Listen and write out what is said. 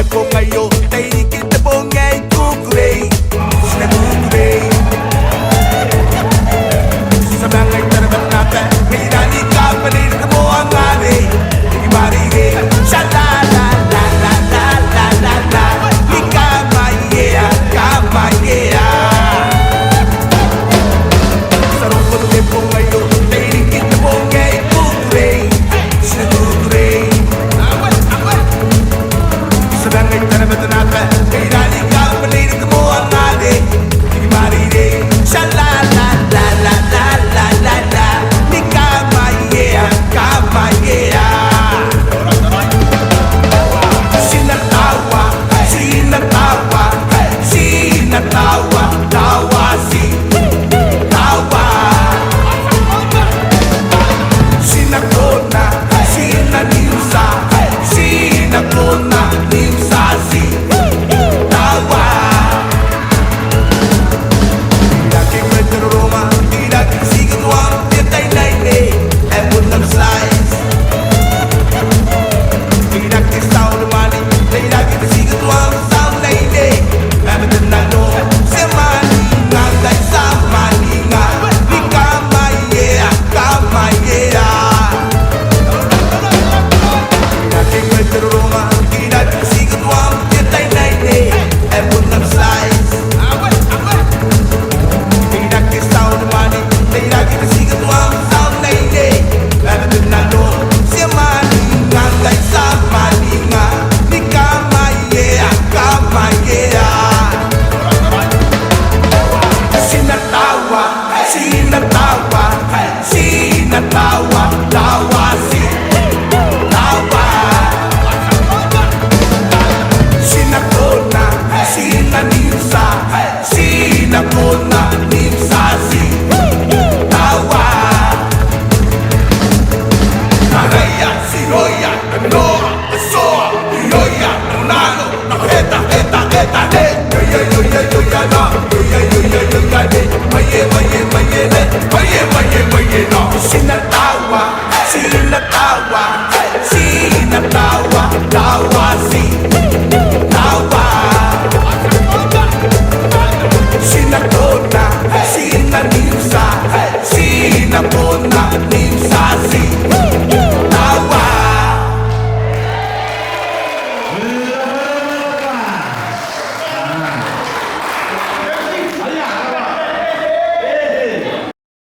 tempo ngayon ay kita po ngay kukulay sinagukulay sa mga tarabat natin may nani ka panilin mo ang ani hindi marigay sa la la la la la la la la di kamaya sa rumbo ng tempo ngayon ay kita po ngay kukulay sinagukulay sa mga tarabat natin may nani